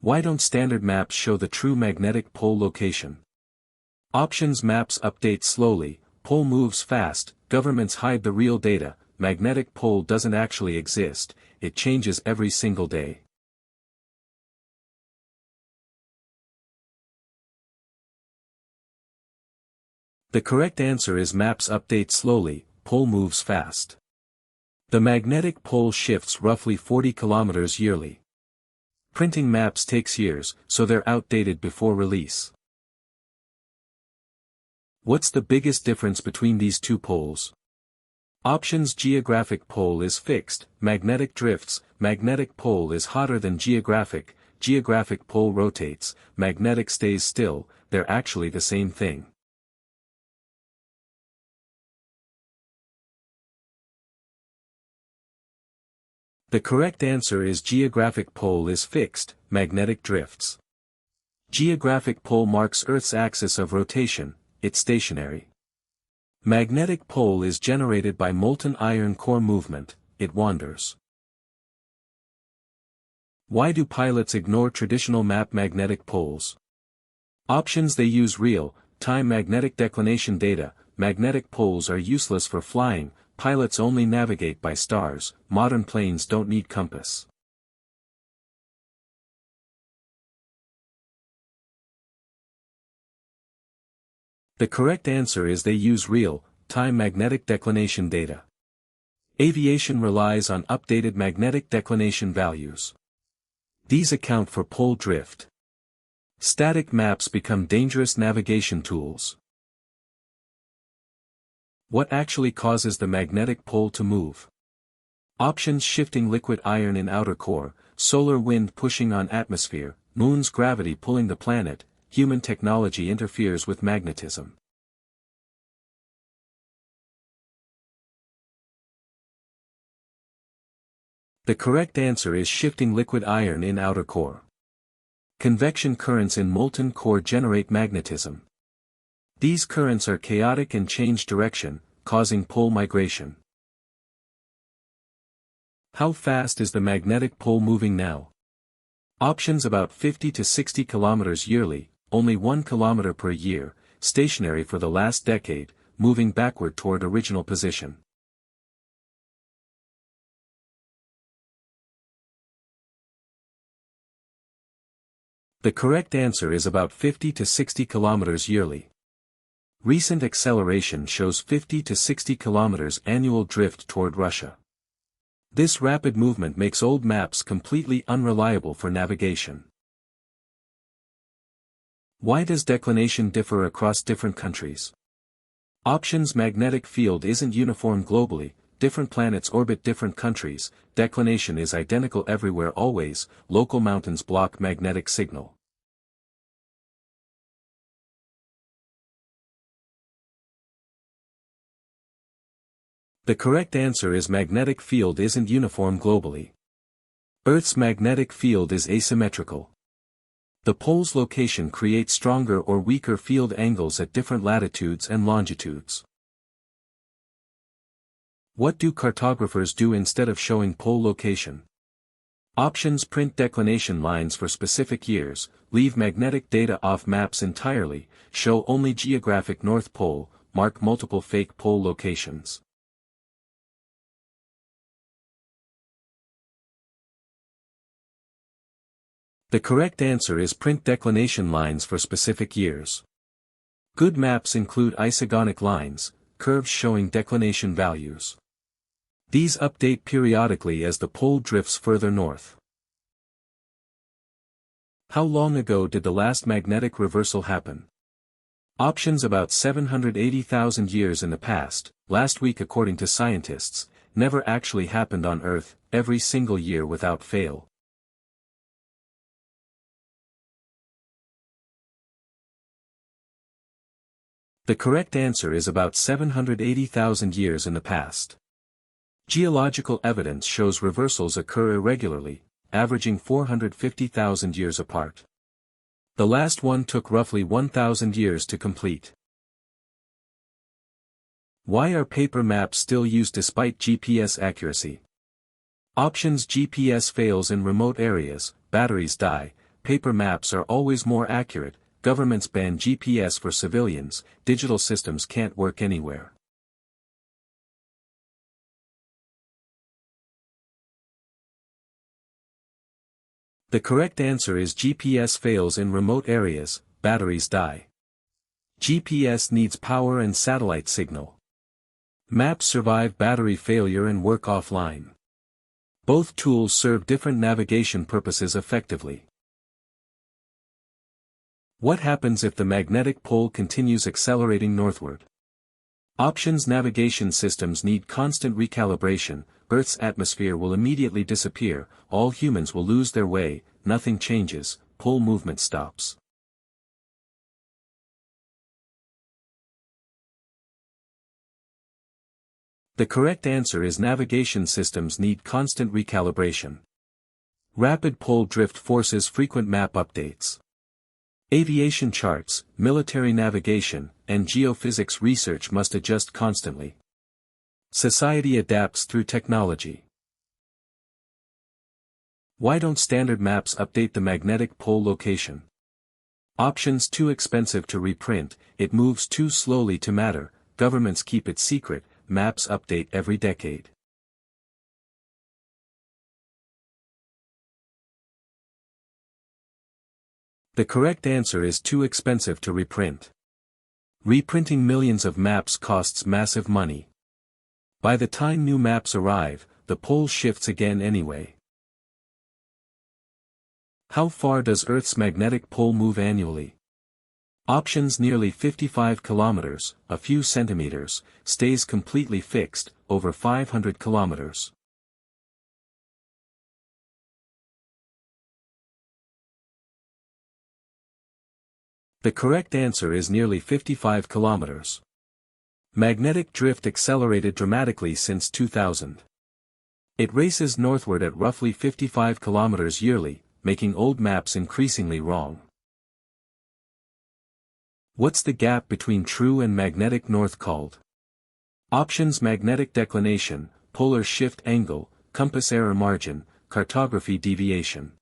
Why don't standard maps show the true magnetic pole location? Options: maps update slowly, pole moves fast, governments hide the real data, magnetic pole doesn't actually exist, it changes every single day. The correct answer is maps update slowly, pole moves fast. The magnetic pole shifts roughly 40 kilometers yearly. Printing maps takes years, so they're outdated before release. What's the biggest difference between these two poles? Options: geographic pole is fixed, magnetic drifts, magnetic pole is hotter than geographic pole rotates, magnetic stays still, they're actually the same thing. The correct answer is geographic pole is fixed, magnetic drifts. Geographic pole marks Earth's axis of rotation, it's stationary. Magnetic pole is generated by molten iron core movement, it wanders. Why do pilots ignore traditional map magnetic poles? Options: they use real-time magnetic declination data, magnetic poles are useless for flying, pilots only navigate by stars, modern planes don't need compass. The correct answer is they use real-time magnetic declination data. Aviation relies on updated magnetic declination values. These account for pole drift. Static maps become dangerous navigation tools. What actually causes the magnetic pole to move? Options: shifting liquid iron in outer core, solar wind pushing on atmosphere, moon's gravity pulling the planet, human technology interferes with magnetism. The correct answer is shifting liquid iron in outer core. Convection currents in molten core generate magnetism. These currents are chaotic and change direction, causing pole migration. How fast is the magnetic pole moving now? Options: about 50 to 60 kilometers yearly, only 1 kilometer per year, stationary for the last decade, moving backward toward original position. The correct answer is about 50 to 60 kilometers yearly. Recent acceleration shows 50 to 60 kilometers annual drift toward Russia. This rapid movement makes old maps completely unreliable for navigation. Why does declination differ across different countries? Options: magnetic field isn't uniform globally, different planets orbit different countries, declination is identical everywhere always, local mountains block magnetic signal. The correct answer is magnetic field isn't uniform globally. Earth's magnetic field is asymmetrical. The pole's location creates stronger or weaker field angles at different latitudes and longitudes. What do cartographers do instead of showing pole location? Options: print declination lines for specific years, leave magnetic data off maps entirely, show only geographic North Pole, mark multiple fake pole locations. The correct answer is print declination lines for specific years. Good maps include isogonic lines, curves showing declination values. These update periodically as the pole drifts further north. How long ago did the last magnetic reversal happen? Options: about 780,000 years in the past, last week according to scientists, never actually happened on Earth, every single year without fail. The correct answer is about 780,000 years in the past. Geological evidence shows reversals occur irregularly, averaging 450,000 years apart. The last one took roughly 1,000 years to complete. Why are paper maps still used despite GPS accuracy? Options: GPS fails in remote areas, batteries die, paper maps are always more accurate, governments ban GPS for civilians, digital systems can't work anywhere. The correct answer is GPS fails in remote areas, batteries die. GPS needs power and satellite signal. Maps survive battery failure and work offline. Both tools serve different navigation purposes effectively. What happens if the magnetic pole continues accelerating northward? Options: navigation systems need constant recalibration, Earth's atmosphere will immediately disappear, all humans will lose their way, nothing changes, pole movement stops. The correct answer is navigation systems need constant recalibration. Rapid pole drift forces frequent map updates. Aviation charts, military navigation, and geophysics research must adjust constantly. Society adapts through technology. Why don't standard maps update the magnetic pole location? Options: too expensive to reprint, it moves too slowly to matter, governments keep it secret, maps update every decade. The correct answer is too expensive to reprint. Reprinting millions of maps costs massive money. By the time new maps arrive, the pole shifts again anyway. How far does Earth's magnetic pole move annually? Options: nearly 55 kilometers, a few centimeters, stays completely fixed, over 500 kilometers. The correct answer is nearly 55 kilometers. Magnetic drift accelerated dramatically since 2000. It races northward at roughly 55 kilometers yearly, making old maps increasingly wrong. What's the gap between true and magnetic north called? Options: magnetic declination, polar shift angle, compass error margin, cartography deviation.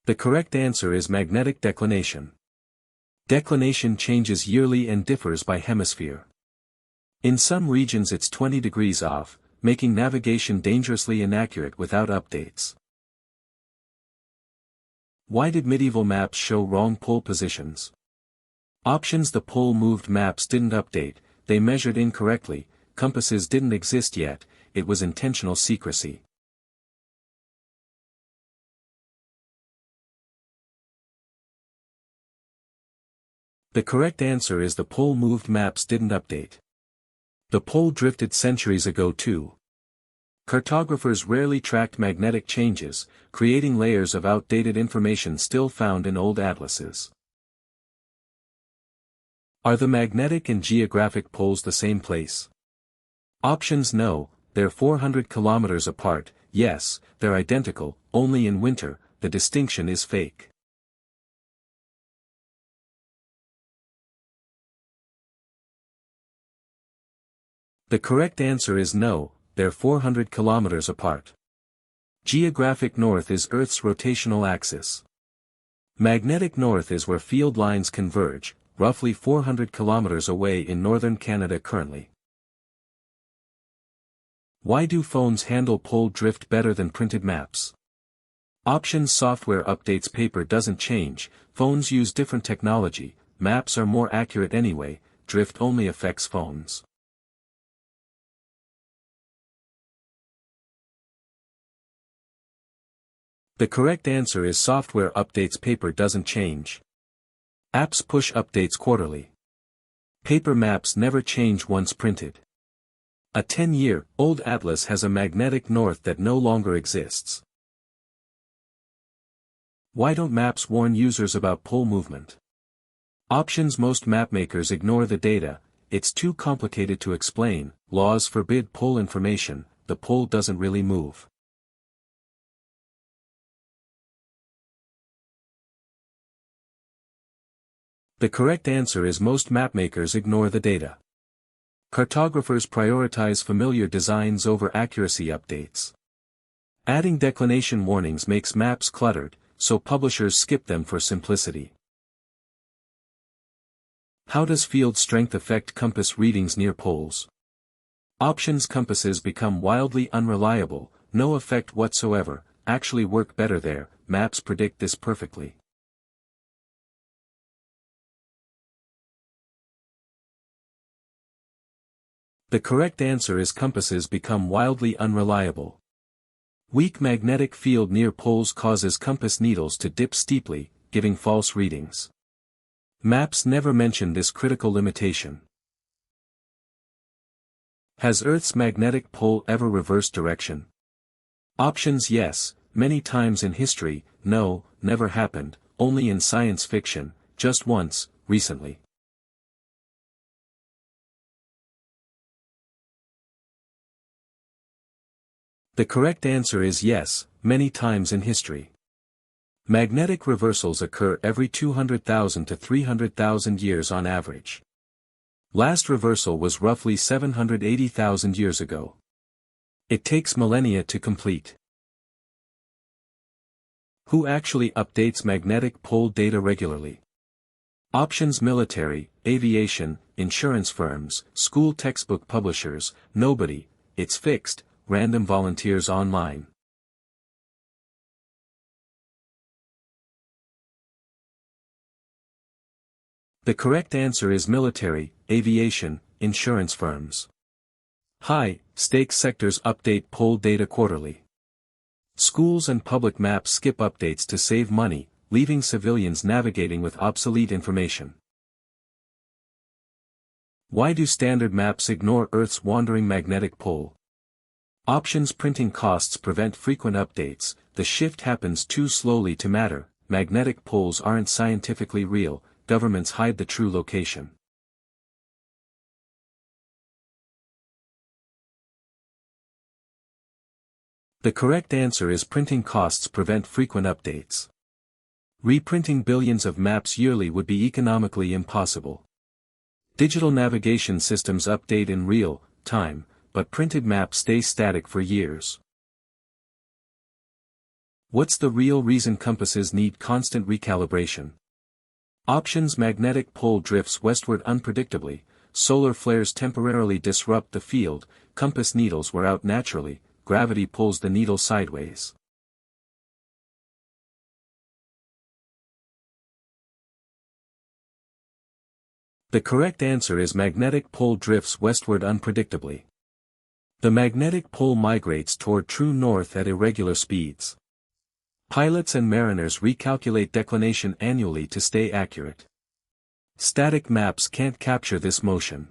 The correct answer is magnetic declination. Declination changes yearly and differs by hemisphere. In some regions it's 20 degrees off, making navigation dangerously inaccurate without updates. Why did medieval maps show wrong pole positions? Options: the pole moved, maps didn't update, they measured incorrectly, compasses didn't exist yet, it was intentional secrecy. The correct answer is the pole moved, maps didn't update. The pole drifted centuries ago too. Cartographers rarely tracked magnetic changes, creating layers of outdated information still found in old atlases. Are the magnetic and geographic poles the same place? Options: no, they're 400 kilometers apart, yes, they're identical, only in winter, the distinction is fake. The correct answer is no, they're 400 kilometers apart. Geographic north is Earth's rotational axis. Magnetic north is where field lines converge, roughly 400 kilometers away in northern Canada currently. Why do phones handle pole drift better than printed maps? Options: software updates, paper doesn't change, phones use different technology, maps are more accurate anyway, drift only affects phones. The correct answer is software updates, paper doesn't change. Apps push updates quarterly. Paper maps never change once printed. A 10-year-old atlas has a magnetic north that no longer exists. Why don't maps warn users about pole movement? Options: most mapmakers ignore the data, it's too complicated to explain, laws forbid pole information, the pole doesn't really move. The correct answer is most mapmakers ignore the data. Cartographers prioritize familiar designs over accuracy updates. Adding declination warnings makes maps cluttered, so publishers skip them for simplicity. How does field strength affect compass readings near poles? Options compasses become wildly unreliable, no effect whatsoever, actually work better there, maps predict this perfectly. The correct answer is compasses become wildly unreliable. Weak magnetic field near poles causes compass needles to dip steeply, giving false readings. Maps never mention this critical limitation. Has Earth's magnetic pole ever reversed direction? Options: yes, many times in history; no, never happened, only in science fiction, just once, recently. The correct answer is yes, many times in history. Magnetic reversals occur every 200,000 to 300,000 years on average. Last reversal was roughly 780,000 years ago. It takes millennia to complete. Who actually updates magnetic pole data regularly? Options: military, aviation, insurance firms, school textbook publishers; nobody, it's fixed, random volunteers online. The correct answer is military, aviation, insurance firms. High-stakes sectors update pole data quarterly. Schools and public maps skip updates to save money, leaving civilians navigating with obsolete information. Why do standard maps ignore Earth's wandering magnetic pole? Options: printing costs prevent frequent updates, the shift happens too slowly to matter, magnetic poles aren't scientifically real, governments hide the true location. The correct answer is printing costs prevent frequent updates. Reprinting billions of maps yearly would be economically impossible. Digital navigation systems update in real time, but printed maps stay static for years. What's the real reason compasses need constant recalibration? Options: magnetic pole drifts westward unpredictably, solar flares temporarily disrupt the field, compass needles wear out naturally, gravity pulls the needle sideways. The correct answer is magnetic pole drifts westward unpredictably. The magnetic pole migrates toward true north at irregular speeds. Pilots and mariners recalculate declination annually to stay accurate. Static maps can't capture this motion.